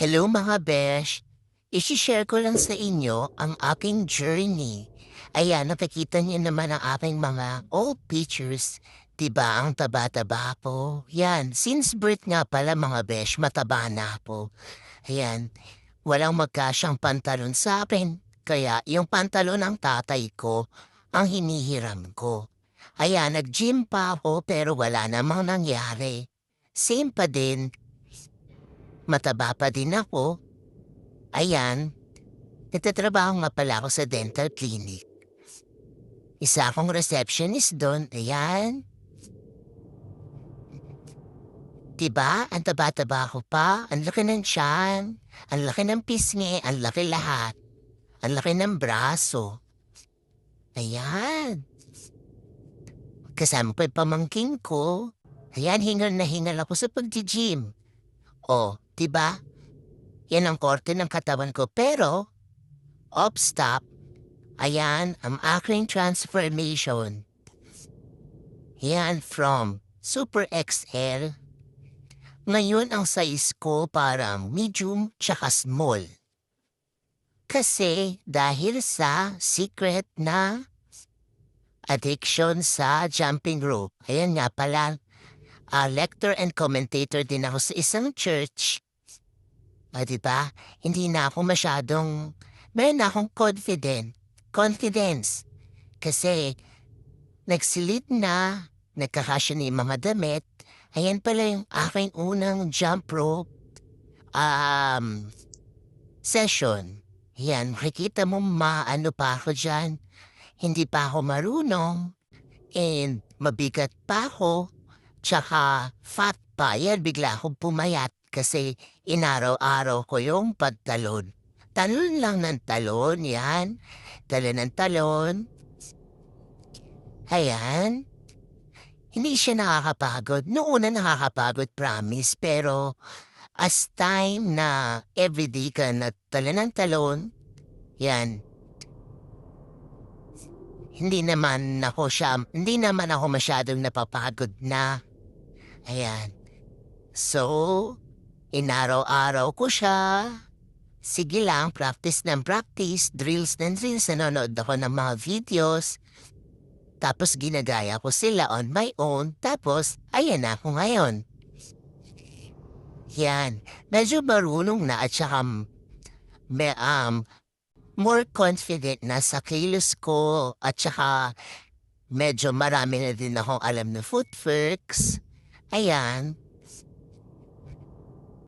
Hello mga besh! Isishare ko lang sa inyo ang aking journey. Ayan, nakikita niyo naman ang aking mga old pictures. Diba ang taba-taba ko? Yan, since birth nga pala mga besh, mataba na ako. Ayan, walang magkasyang pantalon sa akin. Kaya yung pantalon ng tatay ko, ang hinihiram ko. Ayan, nag-gym pa ako pero wala namang nangyari. Same pa din, mataba pa din ako. Ayan, nagtatrabaho nga pala ako sa dental clinic. Isa akong receptionist doon, ayan. 'Di ba, ang taba-taba ko pa, ang laki ng tiyan, ang laki ng pisngi, ang laki lahat, ang laki ng braso. Ayan, kasama pa yung pamangkin ko. Ayan, hingal na hingal ako sa paggi-gym. Oh, 'di ba, yan ang korte ng katawan ko pero, stop. Ayan ang aking transformation. Yan from Super XL. Ngayon ang size ko parang medium tsaka small. Kasi dahil sa secret na addiction sa jumping rope. Ayan nga pala, lector and commentator din ako sa isang church. Diba? Hindi na ako masyadong, meron na akong confidence. Kasi nagsilit na, nagkakasya na yung mga damit. Ayan pala yung aking unang jump rope session. Yan, makikita mo maano pa ako dyan. Hindi pa ako marunong. And mabigat pa ako. Tsaka fat pa. Yan, bigla akong pumayat kasi inaraw-araw ko yung pagtalon. Talon lang ng talon, yan. Talon ng talon. Ayan. Hindi siya nakakapagod. Noon na nakakapagod, promise. Pero as time na everyday ka na talon ng talon, yan, hindi naman ako masyadong napapagod na. Ayan. So, inaraw-araw ko siya. Sige lang, practice ng practice, drills ng drills, nanonood ako ng mga videos. Tapos ginagaya ko sila on my own, tapos ayan na ako ngayon. Yan, medyo marunong na at saka may, more confident na sa kilos ko at saka medyo marami na din akong alam na footworks. Ayan,